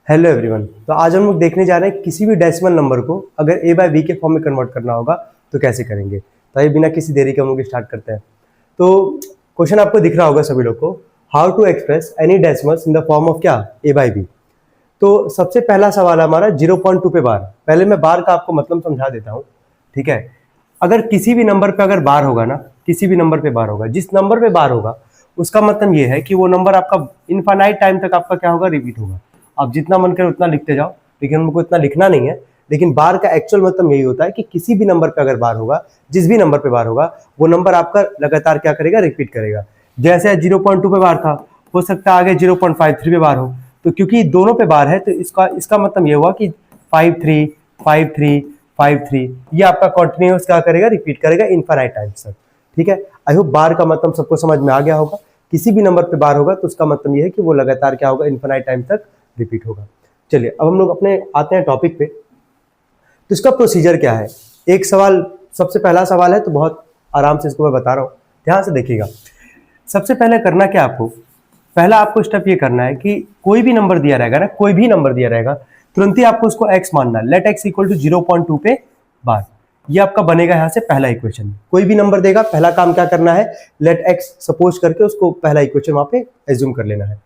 Hello everyone. तो आज हम लोग देखने जा रहे हैं किसी भी डेसिमल नंबर को अगर a बाय b के फॉर्म में कन्वर्ट करना होगा तो कैसे करेंगे। तो ये बिना किसी देरी के हम लोग स्टार्ट करते हैं। तो क्वेश्चन आपको दिख रहा होगा सभी लोग को, how to express any decimals in the form of क्या a बाय b। तो सबसे पहला सवाल हमारा 0.2 पे बार। पहले मैं बार का आपको मतलब समझा देता हूँ, ठीक है। अगर किसी भी नंबर पे अगर बार होगा ना, किसी भी नंबर पे बार होगा, जिस नंबर पे बार होगा उसका मतलब ये है कि वो नंबर आपका इनफाइनाइट टाइम तक आपका क्या होगा, रिपीट होगा। आप जितना मन करे उतना लिखते जाओ, लेकिन हमको इतना लिखना नहीं है। लेकिन बार का एक्चुअल मतलब यही होता है कि किसी भी नंबर पे अगर बार होगा, जिस भी नंबर पे बार होगा, वो नंबर आपका लगातार क्या करेगा, रिपीट करेगा। जैसे 0.2 पे बार था, हो सकता है आगे 0.53 पे बार हो। तो क्योंकि दोनों पे बार है तो इसका मतलब ये हुआ कि 53 53 53 ये आपका कंटिन्यूअस क्या करेगा, रिपीट करेगा इनफाइनाइट टाइम्स तक, ठीक है। आई होप बार का मतलब सबको समझ में आ गया होगा। किसी भी नंबर पे बार होगा तो उसका मतलब ये है कि वो लगातार क्या होगा, इनफाइनाइट टाइम तक रिपीट होगा। चलिए अब हम लोग अपने आते हैं टॉपिक पे। तो इसका प्रोसीजर क्या है, एक सवाल, सबसे पहला सवाल है तो बहुत आराम से इसको मैं बता रहा हूँ, ध्यान से देखिएगा। सबसे पहले करना क्या आपको, पहला आपको स्टेप ये करना है कि कोई भी नंबर दिया रहेगा ना, कोई भी नंबर दिया रहेगा, तुरंत ही आपको उसको x मानना है। लेट x इक्वल टू 0.2 पे बार, ये आपका बनेगा यहाँ से पहला इक्वेशन। कोई भी नंबर देगा, पहला काम क्या करना है, लेट x सपोज करके उसको पहला इक्वेशन वहां पे एज्यूम कर लेना है।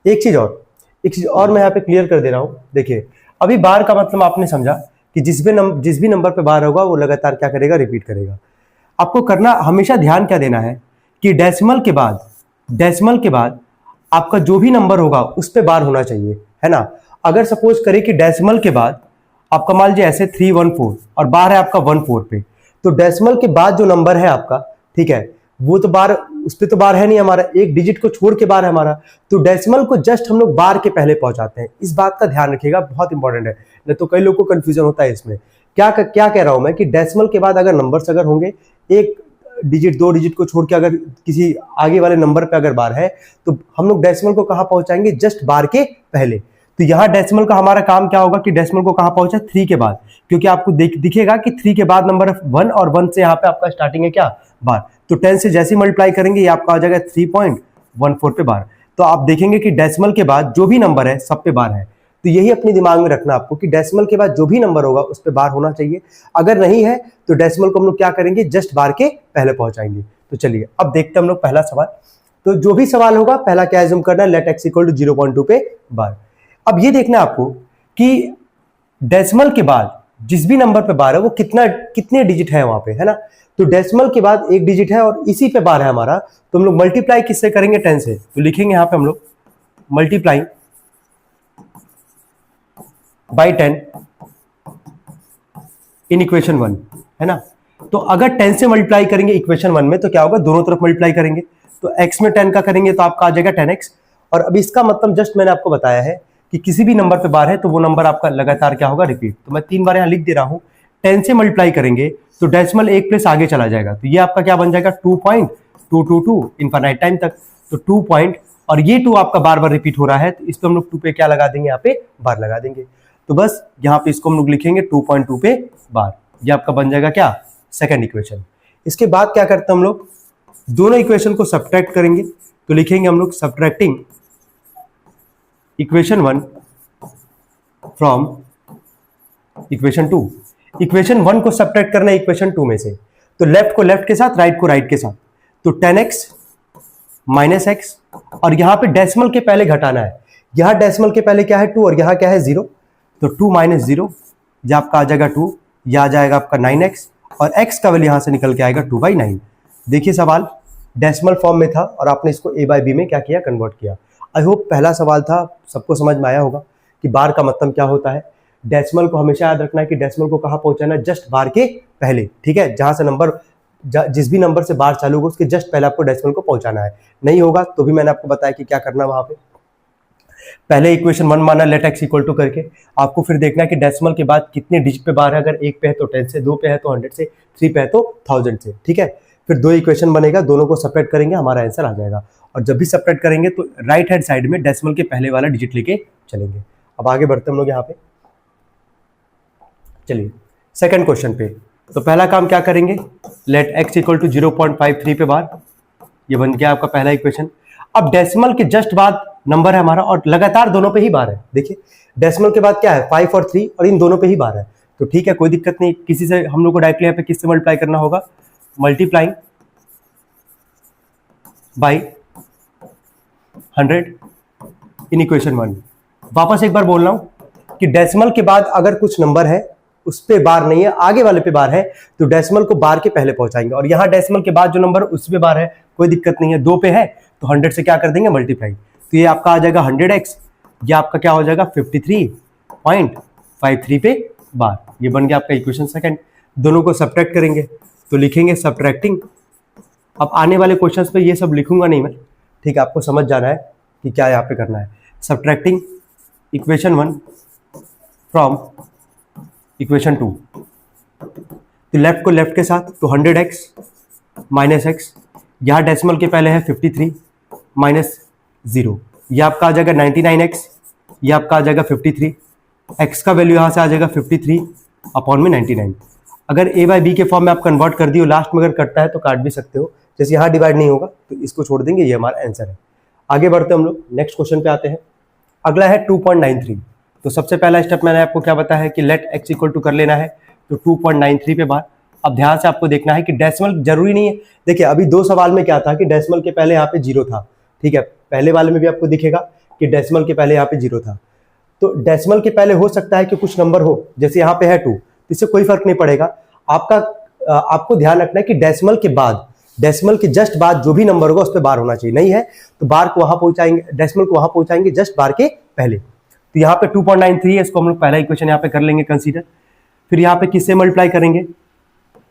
एक चीज और मैं यहाँ पे क्लियर कर दे रहा हूँ। देखिए अभी बार का मतलब आपने समझा कि जिस भी नंबर पे बार होगा वो लगातार क्या करेगा, रिपीट करेगा। आपको करना हमेशा ध्यान क्या देना है कि डेसिमल के बाद आपका जो भी नंबर होगा उस पे बार होना चाहिए, है ना। अगर सपोज करें कि डेसिमल के बाद आपका मान लीजिए ऐसे 314 और बार है आपका 14 पे, तो डेसिमल के बाद जो नंबर है आपका, ठीक है, वो तो बार, उस पे तो बार है नहीं हमारा, एक डिजिट को छोड़ के बार है हमारा। तो डेसिमल को जस्ट हम लोग बार के पहले पहुंचाते हैं। इस बात का ध्यान रखिएगा, बहुत इंपॉर्टेंट है, नहीं तो कई लोगों को कंफ्यूजन होता है इसमें। क्या कह रहा हूं मैं कि डेसिमल के बाद अगर नंबर्स अगर होंगे, एक डिजिट दो डिजिट को छोड़ के अगर किसी आगे वाले नंबर पे अगर बार है, तो हम लोग डेसिमल को कहां पहुंचाएंगे, जस्ट बार के पहले। तो यहां डेसिमल का हमारा काम क्या होगा कि डेसिमल को कहां पहुंचा, 3 के बाद, क्योंकि आपको दिखेगा कि 3 के बाद नंबर 1 और 1 से यहाँ पे आपका स्टार्टिंग है क्या, बार। तो 10 से जैसे मल्टीप्लाई करेंगे ये आपका आ जाएगा 3.14 पे बार। तो आप देखेंगे कि डेसिमल के बाद जो भी नंबर है सब पे बार है। तो यही अपने दिमाग में रखना आपको कि डेसिमल के बाद जो भी नंबर होगा उस पे बार होना चाहिए। अगर नहीं है तो डेसिमल को हम लोग क्या करेंगे, जस्ट बार के पहले पहुंचाएंगे। तो चलिए अब देखते हैं हम लोग पहला सवाल। तो जो भी सवाल होगा पहला क्या एज्यूम करना है, लेट x इक्वल टू 0.2 पे बार। अब ये देखना है आपको कि डेसिमल के बाद जिस भी नंबर पे बार है वो कितने डिजिट है वहां पे, है ना। तो डेसिमल के बाद एक डिजिट है और इसी पे बार है हमारा, तो हम लोग मल्टीप्लाई किससे करेंगे, 10 से। तो लिखेंगे यहां पे हम लोग मल्टीप्लाई बाई 10 इन इक्वेशन 1, है ना। तो अगर 10 से मल्टीप्लाई करेंगे इक्वेशन 1 में तो क्या होगा, दोनों तरफ मल्टीप्लाई करेंगे। तो x में 10 का करेंगे तो आपका आ जाएगा 10x। और अब इसका मतलब जस्ट मैंने आपको बताया है कि किसी भी नंबर पे बार है तो वो नंबर आपका लगातार क्या होगा, रिपीट। तो मैं 3 बार यहां लिख दे रहा हूं। 10 से मल्टीप्लाई करेंगे तो डेसिमल एक प्लेस आगे चला जाएगा, तो ये आपका क्या बन जाएगा, 2.222 इनफाइनाइट टाइम तक। तो 2 पॉइंट, और ये 2 आपका बार बार रिपीट हो रहा है, तो इस पे हम लोग 2 पे क्या लगा देंगे, यहाँ पे बार लगा देंगे। तो बस यहाँ पे इसको हम लोग लिखेंगे 2.2 पे बार। ये आपका बन जाएगा क्या, सेकंड इक्वेशन। इसके बाद क्या करते हैं हम लोग, दोनों इक्वेशन को सब्ट्रैक्ट करेंगे। तो लिखेंगे हम लोग subtracting equation 1 from equation 2। Equation 1 को सब्ट्रैक्ट करना है इक्वेशन 2 में से, तो लेफ्ट को लेफ्ट के साथ, राइट को राइट के साथ। तो 10x माइनस एक्स, और यहां पे डेसिमल के पहले घटाना है। यहां डेसिमल के पहले क्या है, 2, और यहां क्या है, 0। तो 2 माइनस 0, यह आपका आ जाएगा 2, यह आ जाएगा आपका 9x, और x का वैल्यू यहां से निकल के आएगा 2/9। देखिए सवाल डेसिमल फॉर्म में था और आपने इसको a बाय b में क्या किया, कन्वर्ट किया। आई होप पहला सवाल था, सबको समझ में आया होगा कि बार का मतलब क्या होता है। डेसिमल को हमेशा याद रखना है कि डेसिमल को कहां पहुंचाना है, जस्ट बार के पहले, ठीक है। जहां से नंबर, जिस भी नंबर से बार चालू होगा उसके जस्ट पहले आपको डेसिमल को पहुंचाना है। नहीं होगा तो भी मैंने आपको बताया कि क्या करना है। वहां पे पहले इक्वेशन 1 माना लेट x इक्वल टू करके, आपको फिर देखना है कि डेसिमल के बाद कितने डिजिट पे बार है। अगर 1 पे है तो 10 से, 2 पे है तो 100 से, 3 पे है तो 1000 से, ठीक है। फिर 2 इक्वेशन बनेगा, दोनों को सेपरेट करेंगे, हमारा आंसर आ जाएगा। और जब भी सेपरेट करेंगे तो राइट हैंड साइड में डेसिमल के पहले वाला डिजिट लेके चलेंगे। अब आगे बढ़ते हम लोग यहाँ पे, चलिए सेकंड क्वेश्चन पे। तो पहला काम क्या करेंगे, लेट x इक्वल टू 0.53 पे बार, ये बन गया आपका पहला इक्वेशन। अब डेसिमल के जस्ट बाद नंबर है हमारा और लगातार दोनों पे ही बार है। देखिए डेसिमल के बाद क्या है 5 और 3 और इन दोनों पे ही बार है, तो ठीक है कोई दिक्कत नहीं। किसी से हम लोग को डायरेक्टली यहाँ पे किससे मल्टीप्लाई करना होगा, मल्टीप्लाइंग बाई 100 इन इक्वेशन 1। वापस एक बार बोल रहा हूं कि डेसिमल के बाद अगर कुछ नंबर है उस पे बार नहीं है, आगे वाले पे बार है, तो डेसिमल को बार के पहले पहुंचाएंगे। और यहां डेसिमल के बाद जो नंबर उस पे बार है, कोई दिक्कत नहीं है, 2 पे है तो 100 से क्या कर देंगे मल्टीप्लाई, तो ये आपका आ जाएगा 100x, ये आपका क्या हो जाएगा 53.53 पे बार। ये बन गया आपका इक्वेशन सेकंड। दोनों को सब्ट्रैक्ट करेंगे तो लिखेंगे सब्ट्रैक्टिंग। अब आने वाले क्वेश्चंस पे ये सब लिखूंगा नहीं मैं, ठीक है, आपको समझ जाना है कि क्या यहाँ पे करना है। सब्ट्रैक्टिंग इक्वेशन 1 फ्रॉम इक्वेशन 2, तो लेफ्ट को लेफ्ट के साथ, तो 100x माइनस एक्स, यहाँ डेसिमल के पहले है 53 माइनस 0, यह आपका आ जाएगा 99x, यह आपका आ जाएगा 53, x का वैल्यू यहाँ से आ जाएगा 53 अपॉन में 99। अगर a बाई बी के फॉर्म में आप कन्वर्ट कर दियो, लास्ट में अगर कटता है तो काट भी सकते हो, जैसे यहाँ डिवाइड नहीं होगा तो इसको छोड़ देंगे, ये हमारा आंसर है। आगे बढ़ते हम लोग नेक्स्ट क्वेश्चन पे आते हैं। अगला है 2.93। तो सबसे पहला स्टेप मैंने आपको क्या बताया है कि लेट x इक्वल टू कर लेना है, तो 2.93 पे बार। अब ध्यान से आपको देखना है कि डेसिमल जरूरी नहीं है। देखिए अभी 2 सवाल में क्या था कि डेसिमल के पहले यहाँ पे 0 था, ठीक है, पहले वाले में भी आपको दिखेगा कि डेसिमल के पहले यहाँ पे 0 था। तो डेसिमल के पहले हो सकता है कि कुछ नंबर हो, जैसे यहाँ पे है 2, इससे कोई फर्क नहीं पड़ेगा। आपको ध्यान रखना है कि डेसिमल के बाद, डेसिमल के जस्ट बाद जो भी नंबर होगा उस पर बार होना चाहिए। नहीं है तो बार को वहां पहुंचाएंगे, डेसिमल को वहां पहुंचाएंगे जस्ट बार के पहले। तो यहाँ पे 2.93 है, इसको हम लोग पहला इक्वेशन यहाँ पे कर लेंगे कंसीडर। फिर यहाँ पे किससे मल्टीप्लाई करेंगे,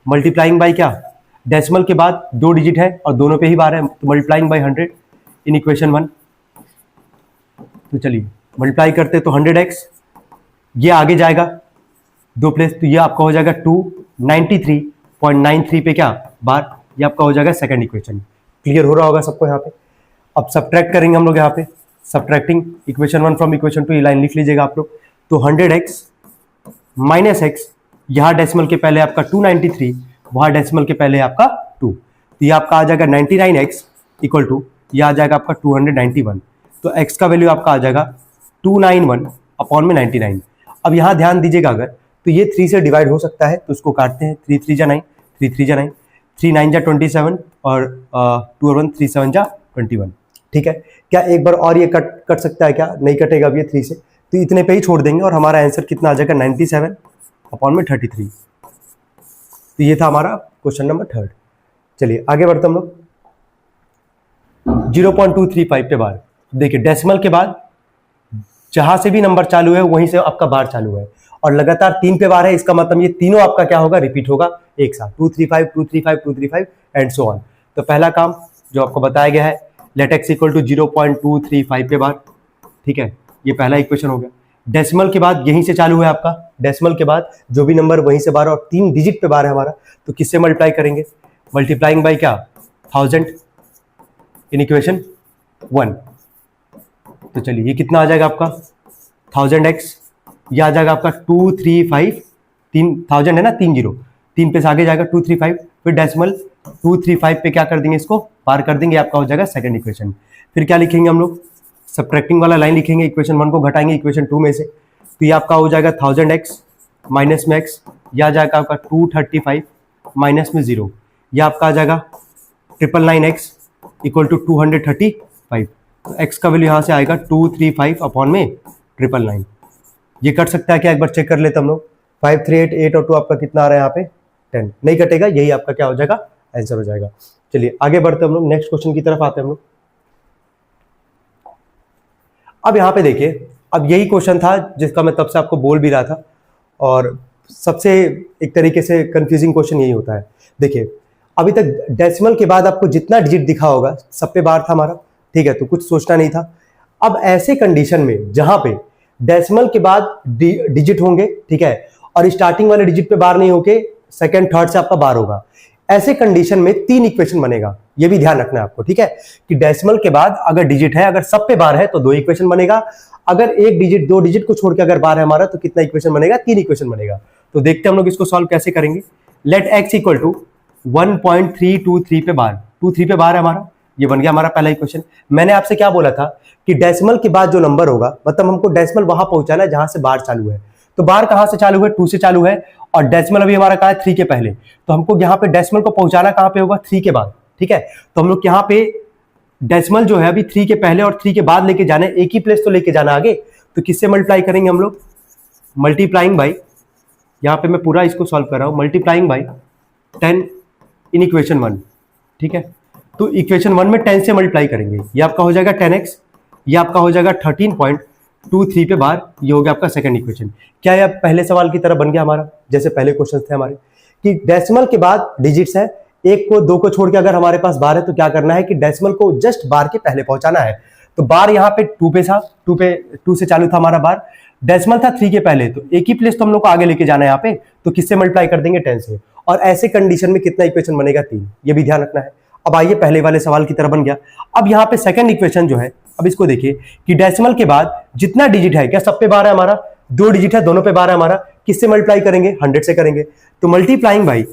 मल्टीप्लाइंग बाई क्या, डेसिमल के बाद 2 डिजिट है और दोनों पे ही बार है, तो मल्टीप्लाइंग बाई 100 इन इक्वेशन 1। तो चलिए मल्टीप्लाई करते तो 100x, ये आगे जाएगा 2 प्लेस, तो ये आपका हो जाएगा 293.93 पे क्या बार, ये आपका हो जाएगा सेकंड इक्वेशन। क्लियर हो रहा होगा सबको यहाँ पे। अब सब्ट्रैक्ट करेंगे हम लोग यहाँ पे, सब्ट्रैक्टिंग इक्वेशन 1 फ्रॉम इक्वेशन 2, ये लाइन लिख लीजिएगा आप लोग। तो 100x माइनस एक्स, यहाँ डेसिमल के पहले आपका 293, वहाँ डेसिमल के पहले आपका 2, तो ये आपका आ जाएगा 99x इक्वल टू, ये आ जाएगा आपका 291। तो x का वैल्यू आपका आ जाएगा 291 अपॉन में 99। अब यहाँ ध्यान दीजिएगा, अगर तो ये 3 से डिवाइड हो सकता है, तो उसको काटते हैं, 3 3 जा 9, 3 3 जा 9, 3 9 जा 27 और 2 और 1 3 7 जा 21। ठीक है, क्या एक बार और ये कट सकता है क्या, नहीं कटेगा अब ये 3 से, तो इतने पे ही छोड़ देंगे और हमारा आंसर कितना आ जाएगा 97 अपॉन में 33। तो ये था हमारा क्वेश्चन नंबर 3। चलिए आगे बढ़ते हम लोग 0.235 पे बार। देखिए डेसिमल के बाद जहां से भी नंबर चालू है वहीं से आपका बार चालू है और लगातार 3 पे बार है, इसका मतलब ये तीनों आपका क्या होगा, रिपीट होगा एक साथ, 235 235 235 एंड सो ऑन। तो पहला काम जो आपको बताया गया है, लेट x इक्वल टू 0.235 पे बार। ठीक है, ये पहला इक्वेशन हो गया। डेसिमल के बाद यहीं से चालू है आपका, डेसिमल के बाद जो भी नंबर वहीं से बार और 3 डिजिट पे बार है हमारा, तो किससे मल्टीप्लाई करेंगे, मल्टीप्लाइंग बाई क्या 1000 इन इक्वेशन 1। तो चलिए ये कितना आ जाएगा आपका 1000x, ये आ जाएगा आपका 235, 3000 है ना, 3 पे से आगे जाएगा 235, फिर डेसिमल 235 पे क्या कर देंगे, इसको पार कर देंगे, आपका हो जाएगा सेकंड इक्वेशन। फिर क्या लिखेंगे हम लोग, सब्ट्रैक्टिंग वाला लाइन लिखेंगे, इक्वेशन 1 को घटाएंगे इक्वेशन 2 में से, तो ये आपका हो जाएगा 1000x माइनस में x, यह आ जाएगा आपका 235 माइनस में 0, यह आपका आ जाएगा 999x इक्वल टू 235। तो x का वैल्यू यहाँ से आएगा 235 अपॉन में 999। ये कट सकता है क्या, एक बार चेक कर लेते हम लोग, 5 3 8 8 और 2 आपका कितना आ रहा है यहाँ पे 10, नहीं कटेगा, यही आपका क्या हो जाएगा आंसर हो जाएगा। चलिए आगे बढ़ते हम लोग नेक्स्ट क्वेश्चन की तरफ आते हैं हम लोग। अब यहाँ पे देखिए, अब यही क्वेश्चन था जिसका मैं तब से आपको बोल भी रहा था और सबसे एक तरीके से कंफ्यूजिंग क्वेश्चन यही होता है। देखिए अभी तक डेसिमल के बाद आपको जितना डिजिट दिखा होगा सब पे बार था हमारा, ठीक है, तो कुछ सोचना नहीं था। अब ऐसे कंडीशन में जहां पे डेसिमल के बाद डिजिट होंगे, ठीक है, और स्टार्टिंग वाले डिजिट पे बार नहीं होके सेकंड थर्ड से आपका बार होगा, ऐसे कंडीशन में 3 इक्वेशन बनेगा। ये भी ध्यान रखना है आपको, ठीक है, कि डेसिमल के बाद अगर डिजिट है, अगर सब पे बार है तो 2 इक्वेशन बनेगा, अगर एक डिजिट 2 डिजिट को छोड़ के अगर बार है हमारा तो कितना इक्वेशन बनेगा, 3 इक्वेशन बनेगा। तो देखते हैं हम लोग इसको सॉल्व कैसे करेंगे। लेट x इक्वल टू 1.323 पे बार, 23 पे बार है हमारा, ये बन गया हमारा पहला इक्वेशन। मैंने आपसे क्या बोला था कि डेसिमल के बाद जो नंबर होगा, मतलब हमको डेसिमल वहां पहुंचाना है जहां से बार चालू है। तो बार कहां से चालू है, 2 से चालू है, और डेसिमल अभी हमारा कहा है 3 के पहले। तो हमको यहाँ पे डेसिमल को पहुंचाना कहां पे होगा, 3 के बाद। ठीक है, तो हम लोग यहाँ पे डेसिमल जो है अभी 3 के पहले और 3 के बाद लेके जाना है, एक ही प्लेस तो लेके जाना आगे। तो किससे मल्टीप्लाई करेंगे हम लोग, मल्टीप्लाइंग बाई, यहाँ पे मैं पूरा इसको सॉल्व कर रहा हूं, मल्टीप्लाइंग बाई 10 इन इक्वेशन 1। ठीक है, तो इक्वेशन 1 में 10 से मल्टीप्लाई करेंगे, ये आपका हो जाएगा 10x, ये आपका हो जाएगा 13.23 पे बार, ये हो गया आपका सेकंड इक्वेशन। क्या ये पहले सवाल की तरह बन गया हमारा, जैसे पहले क्वेश्चन थे हमारे कि डेसिमल के बाद डिजिट्स है, एक को दो को छोड़ के अगर हमारे पास बार है तो क्या करना है कि डेसिमल को जस्ट बार के पहले पहुंचाना है। तो बार यहाँ पे 2 पे था, 2 से चालू था हमारा बार, डेसिमल था 3 के पहले, तो एक ही प्लेस तो हम लोग को आगे लेके जाना है यहाँ पे, तो किससे मल्टीप्लाई कर देंगे, 10 से। और ऐसे कंडीशन में कितना इक्वेशन बनेगा, 3, ये भी ध्यान रखना है। अब आइए पहले वाले सवाल की तरह बन गया। अब यहाँ पे सेकंड इक्वेशन जो है, अब इसको देखिए कि डेसिमल के बाद जितना डिजिट है, क्या सब पे बार है हमारा, 2 डिजिट है, दोनों पे बार है हमारा, किससे मल्टीप्लाई करेंगे, 100 से करेंगे। तो मल्टीप्लाइंग बाई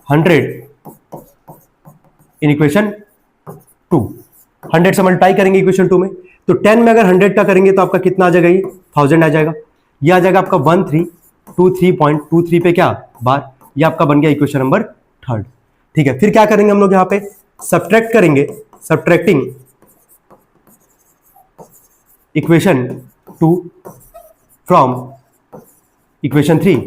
100 इन इक्वेशन 2, 100 से मल्टीप्लाई करेंगे इक्वेशन 2 में। तो 10 में अगर 100 का करेंगे तो आपका कितना आ जाएगा, ये 1000 आ जाएगा। ये आ जाएगा आपका 1323.23 पे क्या बार, ये आपका बन गया इक्वेशन नंबर 3। ठीक है, फिर क्या करेंगे हम लोग यहाँ पे, सब्ट्रैक्ट करेंगे, subtracting equation 2 from equation 3।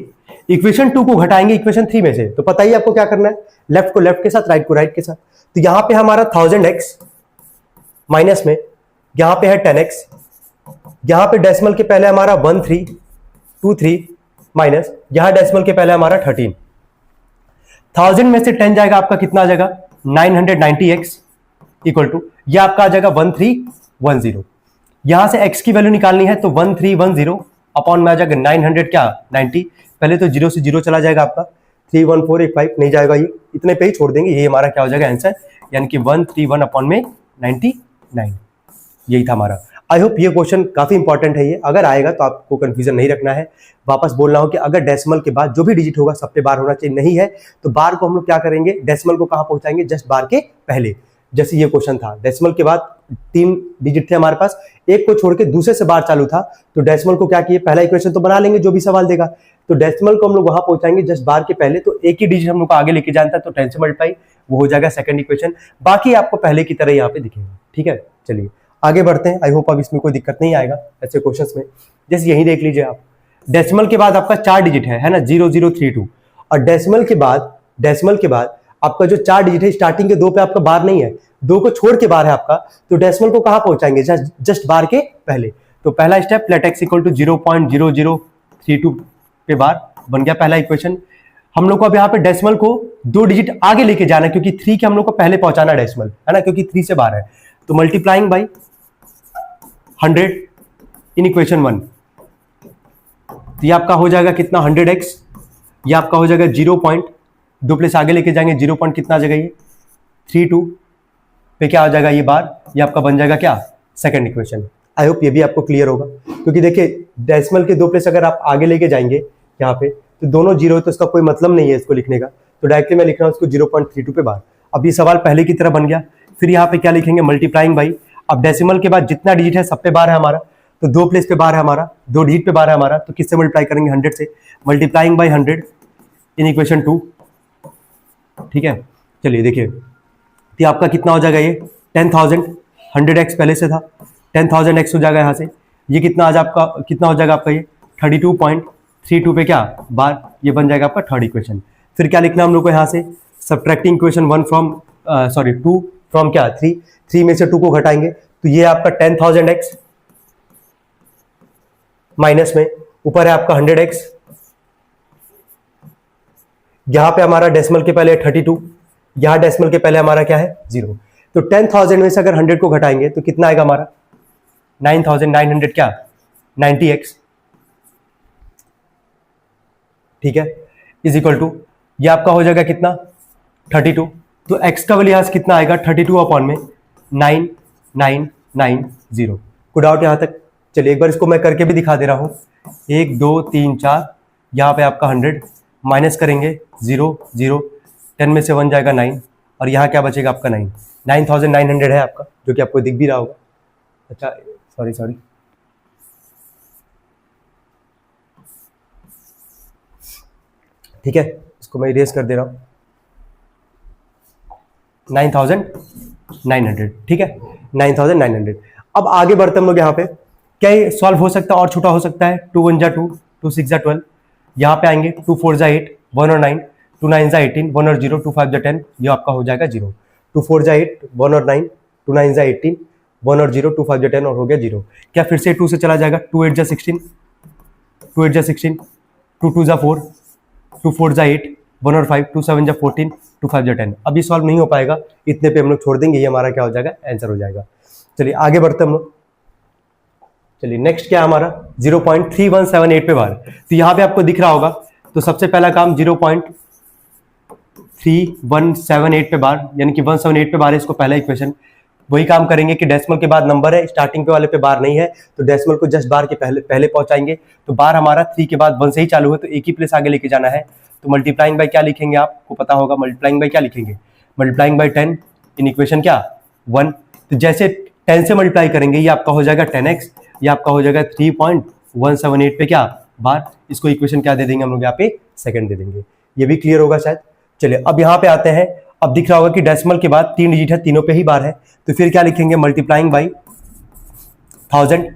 Equation 2 को घटाएंगे इक्वेशन 3 में से, तो पता ही आपको क्या करना है, लेफ्ट को लेफ्ट के साथ, राइट को राइट के साथ। तो यहां पे हमारा 1000x माइनस में यहां पे है 10x, यहां पे डेसिमल के पहले हमारा 1323 माइनस यहां डेसिमल के पहले हमारा 13। 1000 में से 10 जाएगा, आपका कितना आ जाएगा, 990x इक्वल टू, ये आपका आ जाएगा 1310। यहां से x की वैल्यू निकालनी है, तो 1310 अपॉन में आ जाएगा 900 क्या 90, पहले तो 0 से 0 चला जाएगा आपका, 31485 नहीं जाएगा, ये इतने पे ही छोड़ देंगे, ये हमारा क्या हो जाएगा आंसर, यानी कि 131 अपॉन में 99, यही था हमारा। आई होप ये क्वेश्चन काफी इंपॉर्टेंट है, ये अगर आएगा तो आपको कंफ्यूजन नहीं रखना है। वापस बोल रहा हूं कि अगर डेसिमल के बाद जो भी डिजिट होगा सब पे बार होना चाहिए, नहीं है तो बार को हम लोग क्या करेंगे, डेसिमल को कहां पहुंचाएंगे, जस्ट बार के पहले। जैसे ये क्वेश्चन था, डेसिमल के बाद 3 डिजिट थे हमारे पास, एक को छोड़ के दूसरे से बार चालू था, तो डेसिमल को क्या किए, पहला इक्वेशन तो बना लेंगे जो भी सवाल देगा, तो डेसिमल को हम लोग वहां पहुंचाएंगे जस्ट बार के पहले, तो एक ही डिजिट हम लोग को आगे लेके जाना था, तो 10 से मल्टीप्लाई, वो हो जाएगा सेकंड इक्वेशन। बाकी आपको पहले की तरह यहाँ पे दिखेगा। ठीक है, चलिए आगे बढ़ते हैं। आई होप अब इसमें कोई दिक्कत नहीं आएगा ऐसे क्वेश्चंस में। जैसे यही देख लीजिए आप, डेसिमल के बाद आपका 4 डिजिट है ना, 0032, और डेसिमल के बाद आपका जो 4 डिजिट है, स्टार्टिंग के 2 पे आपका बार नहीं है, 2 को छोड़ के बार है आपका, तो डेसिमल को कहां पहुंचाएंगे, जस्ट बार के पहले। तो पहला step, let x equal to 0.0032 पे बार, बन गया पहला इक्वेशन। हम लोग को अब यहाँ पे डेसिमल को 2 डिजिट आगे लेके जाना है, क्योंकि 3 के हम लोग को पहले पहुंचाना डेसिमल है ना, क्योंकि 3 से बार है। तो मल्टीप्लाइंग बाई 100 इन इक्वेशन 1, तो ये आपका हो जाएगा कितना, 100x, ये आपका हो जाएगा 0.2 प्लेस आगे लेके जाएंगे, 0. कितना आ जाएगा, ये 32 पे क्या हो जाएगा, ये बार, ये आपका बन जाएगा क्या, सेकंड इक्वेशन। आई होप ये भी आपको क्लियर होगा, क्योंकि देखिए डेसिमल के 2 प्लेस अगर आप आगे लेके जाएंगे यहाँ पे, तो दोनों 0 है, तो इसका कोई मतलब नहीं है इसको लिखने का, तो डायरेक्टली मैं लिख रहा हूँ इसको 0.32 पे बार। अब ये सवाल पहले की तरह बन गया। फिर यहाँ पे क्या लिखेंगे, मल्टीप्लाइंग बाई, अब डेसिमल के बाद जितना डिजिट है सब पे बार है हमारा, तो 2 प्लेस पे बार है हमारा, 2 डिजिट पे बार है हमारा, तो किससे मल्टीप्लाई करेंगे, 100 से। Multiplying by 100 in equation 2। ठीक है, चलिए देखिए, तो आपका कितना हो जाएगा, ये 10,000, 100x पहले से था, 10,000x हो जाएगा यहाँ से, ये कितना आज आपका कितना हो जाएगा आपका, ये 32.32 पे क्या बार, ये बन जाएगा आपका थर्ड इक्वेशन। फिर क्या लिखना हम लोग को यहाँ से, सब्ट्रैक्टिंग इक्वेशन 1 फ्रॉम 2 फ्रॉम क्या 3 में से 2 को घटाएंगे, तो ये आपका 10,000x माइनस में ऊपर है आपका 100x, यहां पे हमारा डेसिमल के पहले 32, यहां डेसिमल के पहले हमारा क्या है 0। तो 10,000 में से अगर 100 को घटाएंगे तो कितना आएगा हमारा 9,900 क्या 90x। ठीक है, इज इक्वल टू ये आपका हो जाएगा कितना 32, तो x का वैल्यू यहां से कितना आएगा 32 अपॉन में 9990। कोई डाउट यहां तक? चलिए एक बार इसको मैं करके भी दिखा दे रहा हूं, 1 2 3 4, यहां पे आपका 100 माइनस करेंगे 0 0, 10 में से 1 जाएगा 9, और यहाँ क्या बचेगा आपका 9, 9900 है आपका, जो कि आपको दिख भी रहा होगा। अच्छा सॉरी ठीक है, इसको मैं इरेज कर दे रहा हूँ, 9900, ठीक है 9900। अब आगे बढ़ते हम लोग यहाँ पे, क्या ये सॉल्व हो सकता है और छोटा हो सकता है? 2 1 जा 2, 2 6 जा 12, यहाँ पे आएंगे 2 4 जा 8, 1 और 9, 2 9 जा 18, 1 और 0, 2 5 जा 10, ये आपका हो जाएगा 0। 2 4 जा 8, 1 और 9, 2 9 जा 18, 1 और 0, 2 5 जा 10 और हो गया 0। क्या फिर से 2 से चला जाएगा? 2 8 जा 16, 2 8 जा 16, 2 2 जा 4, 2 4 जा 8, 1 और 5, 2 7 जा 14, 2 5 जा 10। अब ये सॉल्व नहीं हो पाएगा, इतने पे हम लोग छोड़ देंगे, ये हमारा क्या हो जाएगा? आंसर हो जाएगा। चलिए आगे बढ़ते हम लोग। चलिए नेक्स्ट क्या है हमारा? 0.3178 पे बार। तो यहाँ पे आपको दिख रहा होगा, तो सबसे पहला काम 0.3178 पे बार, यानी कि 178 पे बार है, इसको पहला इक्वेशन। वही काम करेंगे कि डेसिमल के बाद नंबर है, स्टार्टिंग पे वाले पे बार नहीं है, तो डेसिमल को जस्ट बार के पहले पहुंचाएंगे। तो बार हमारा 3 के बाद 1 से ही चालू है, तो एक ही प्लेस आगे लेके जाना है। तो मल्टीप्लाइंग बाय क्या लिखेंगे? आपको पता होगा मल्टीप्लाइंग बाय क्या लिखेंगे? मल्टीप्लाइंग बाय 10 इन इक्वेशन क्या 1। तो जैसे 10 से मल्टीप्लाई करेंगे, ये आपका हो जाएगा 10x, ये आपका हो जाएगा 3.178 पे क्या बार। इसको इक्वेशन क्या दे देंगे हम लोग? यहाँ पे सेकंड दे देंगे। ये भी क्लियर होगा शायद। चलिए अब यहाँ पे आते हैं। अब दिख रहा होगा कि डेसिमल के बाद 3 डिजिट है, तीनों पे ही बार है, तो फिर क्या लिखेंगे? Multiplying by 1000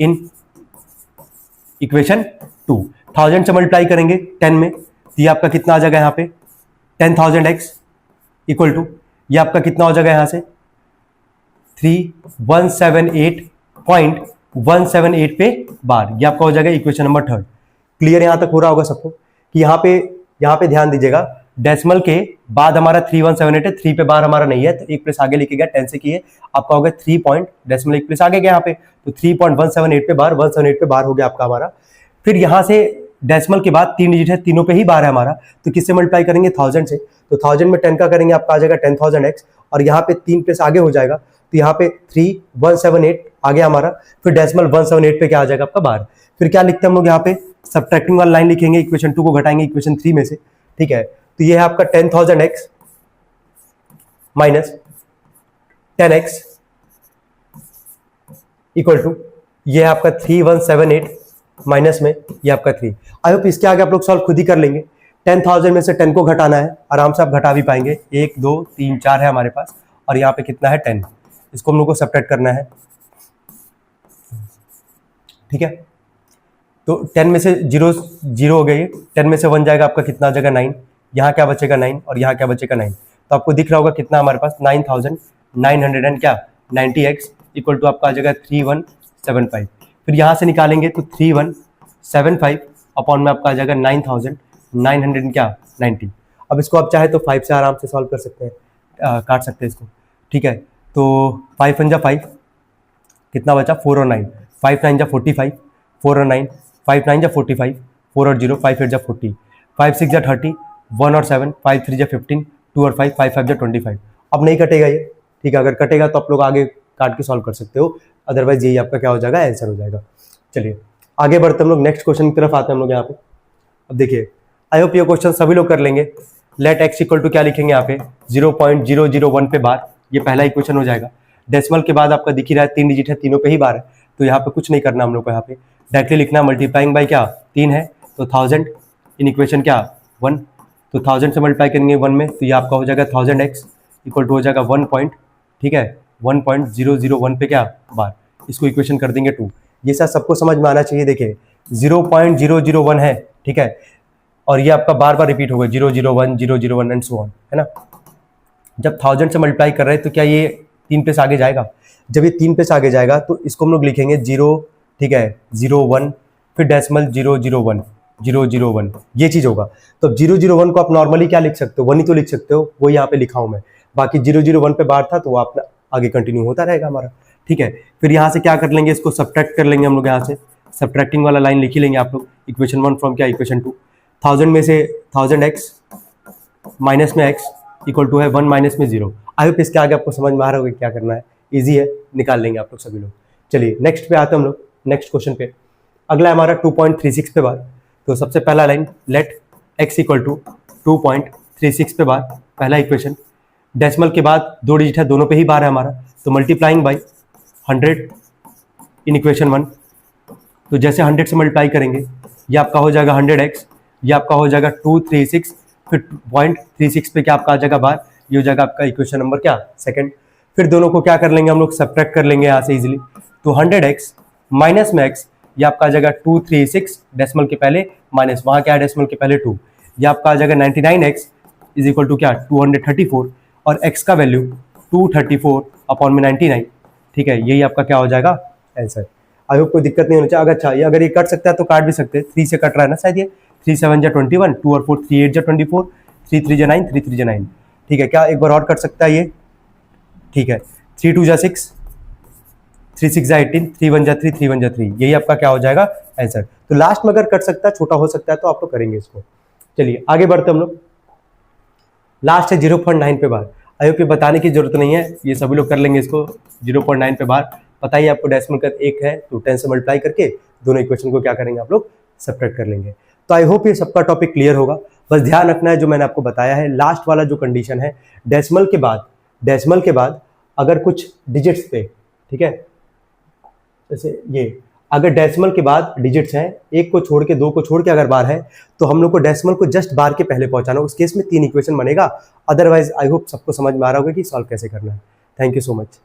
in equation 2। 1000 से मल्टीप्लाई करेंगे 10 में, तो ये आपका कितना आ जाएगा यहाँ पे? 10,000x इक्वल टू, ये आपका कितना हो जाएगा यहाँ से? 3178.178 पे बार। ये आपका हो जाएगा इक्वेशन नंबर 3। क्लियर यहाँ तक हो रहा होगा सबको? कि यहाँ पे ध्यान दीजिएगा, डेसिमल के बाद हमारा 3178 है, 3 पे बार हमारा नहीं है, तो एक प्लेस आगे लेके गया 10 से किए, आपका होगा 3 पॉइंट, डेसिमल एक प्लेस आगे गया यहाँ पे, तो 3.178 पे बार, 178 पे बार हो गया आपका हमारा। फिर यहाँ से डेसिमल के बाद 3 डिजिट है, तीनों पे ही बार है हमारा, तो किससे मल्टीप्लाई करेंगे? 1000 से। तो 1000 में 10 का करेंगे, आपका आ जाएगा 10,000x, और यहाँ पे 3 प्लेस आगे हो जाएगा, तो यहाँ पे 3178 आ गया हमारा। फिर डेसिमल 178 पे क्या आ जाएगा? आपका बार। फिर क्या लिखते हैं हम लोग यहाँ पे? सब्ट्रैक्टिंग वाला लाइन लिखेंगे, इक्वेशन 2 को घटाएंगे इक्वेशन 3 में से, ठीक है। तो ये है आपका 10,000x minus 10x equal to, ये है आपका 3178 माइनस में ये आपका 3। आई होप इसके आगे आप लोग सॉल्व खुद ही कर लेंगे। 10,000 में से 10 को घटाना है, आराम से आप घटा भी पाएंगे। 1 2 3 4 है हमारे पास, और यहाँ पे कितना है? 10। इसको हम लोग को सब्ट्रैक्ट करना है, ठीक है। तो 10 में से 0 0 हो गई, 10 में से 1 जाएगा, आपका कितना आ जाएगा? 9। यहाँ क्या बचेगा? 9, और यहाँ क्या बचेगा? 9। तो आपको दिख रहा होगा कितना हमारे पास? 9,900 एंड क्या 90x इक्वल टू आपका आ जाएगा 3175। फिर यहाँ से निकालेंगे तो 3175 अपॉन में आपका आ जाएगा 9,900 क्या 90। अब इसको आप चाहे तो 5 से आराम से सॉल्व कर सकते हैं, काट सकते हैं इसको, ठीक है। तो 5 1 जा 5, कितना बचा? 4 और 9, 5 9 जा 45, 4 और 9, 5 9 जा 45, 4 और 0, 5 8 जा 40, 5 6 जा 30, 1 और 7, 5 3 जा 15, 2 और 5, 5 5 जा 25। अब नहीं कटेगा ये, ठीक है। अगर कटेगा तो आप लोग आगे काट के सॉल्व कर सकते हो, अदरवाइज यही आपका क्या हो जाएगा? आंसर हो जाएगा। चलिए आगे बढ़ते हम लोग नेक्स्ट क्वेश्चन की तरफ आते हैं हम लोग यहाँ पे। अब देखिए, आई होप ये क्वेश्चन सभी लोग कर लेंगे। लेट x इक्वल टू क्या लिखेंगे यहाँ पे? 0.001 पे बार, ये पहला इक्वेशन हो जाएगा। डेसिमल के बाद आपका दिख ही रहा है 3 डिजिट है, तीनों पे ही बार है, तो यहाँ पे कुछ नहीं करना हम लोग को। यहाँ पे डायरेक्टली लिखना मल्टीप्लाइंग बाय क्या 3 है, तो 1000 इन इक्वेशन क्या 1, तो 1000 से मल्टीप्लाई करेंगे 1 में, तो ये आपका हो जाएगा 1000x इक्वल टू हो जाएगा 1 पॉइंट, ठीक है 1.001 पे क्या बार। इसको इक्वेशन कर देंगे 2। ये सर सबको समझ में आना चाहिए। देखिए 0.001 है, ठीक है, और ये आपका बार बार रिपीट होगा 001 001 एंड सो ऑन, है ना। जब 1000 से मल्टीप्लाई कर रहे हैं तो क्या ये 3 प्लेस आगे जाएगा? जब ये 3 प्लेस आगे जाएगा तो इसको हम लोग लिखेंगे 0, ठीक है 01, फिर डेसिमल 001 001, ये चीज होगा। तो 001 को आप नॉर्मली क्या लिख सकते हो? 1 ही तो लिख सकते हो, वो यहाँ पे लिखा हूं मैं। बाकी 001 पे बार था तो वो आप आगे कंटिन्यू होता रहेगा हमारा, ठीक है। फिर यहाँ से क्या कर लेंगे? इसको सब्ट्रैक्ट कर लेंगे हम लोग। यहाँ से सब्ट्रैक्टिंग वाला लाइन लिख ही लेंगे आप लोग, इक्वेशन 1 फ्रॉम क्या इक्वेशन 2। 1000 में से 1000x माइनस में x इक्वल टू है 1 माइनस में 0। आई होप इसके आगे आपको समझ में आ रहा होगा क्या करना है, इजी है, निकाल लेंगे आप लोग सभी लोग। चलिए नेक्स्ट पे आते हैं हम लोग, नेक्स्ट क्वेश्चन पे। अगला हमारा 2.36 पे बार। तो सबसे पहला line let x equal to 2.36 पे बार, पहला इक्वेशन। डेसिमल के बाद 2 डिजिट है, दोनों पे ही बार है हमारा, तो मल्टीप्लाइंग बाई 100 इन इक्वेशन 1। तो जैसे 100 से मल्टीप्लाई करेंगे, ये आपका हो जाएगा 100x, ये आपका हो जाएगा 236, फिर 0.36 पे क्या आपका आ जाएगा बार, ये हो जाएगा आपका इक्वेशन नंबर क्या, सेकंड। फिर दोनों को क्या कर लेंगे हम लोग, सब्ट्रैक्ट कर लेंगे यहाँ से इजीली। तो 100x माइनस में x, ये आपका आ जाएगा 236 डेसिमल के पहले, माइनस वहाँ क्या है डेसिमल के पहले 2, ये आपका आ जाएगा 99x इज इक्वल टू क्या 234, और x का वैल्यू 234 अपॉन में 99, ठीक है, यही आपका क्या हो जाएगा आंसर। आई होप कोई दिक्कत नहीं होनी चाहिए। अच्छा, ये अगर ये कट सकता है तो काट भी सकते हैं, 3 से कट रहा है ना शायद, ये 3 7 जा 21, 2 और 4 3 8 जा 24, 3 3 जा 9, 3 3 जा 9, ठीक है। क्या एक बार और कट सकता है ये, ठीक है, 3 2 जा 6, 3 6 जा 18, 3 1 जा 3, 3 1 जा 3, यही आपका क्या हो जाएगा आंसर। तो लास्ट में अगर कट सकता है, छोटा हो सकता है, तो आप लोग करेंगे इसको। चलिए आगे बढ़ते हम लोग। लास्ट है 0.9 पे बार। आई होप ये बताने की जरूरत नहीं है, ये सभी लोग कर लेंगे इसको। 0.9 पे बार पता ही आपको, डेसिमल का 1 है तो 10 से मल्टीप्लाई करके दोनों इक्वेशन को क्या करेंगे आप लोग, सब्ट्रैक्ट कर लेंगे। तो आई होप ये सबका टॉपिक क्लियर होगा। बस ध्यान रखना है जो मैंने आपको बताया है, लास्ट वाला जो कंडीशन है, डेसिमल के बाद अगर कुछ डिजिट्स पे, ठीक है, जैसे ये अगर डेसिमल के बाद डिजिट्स हैं, एक को छोड़ के, 2 को छोड़ के अगर बार है, तो हम लोग को डेसिमल को जस्ट बार के पहले पहुंचाना, उस केस में 3 इक्वेशन बनेगा। अदरवाइज आई होप सबको समझ में आ रहा होगा कि सॉल्व कैसे करना है। Thank you so much.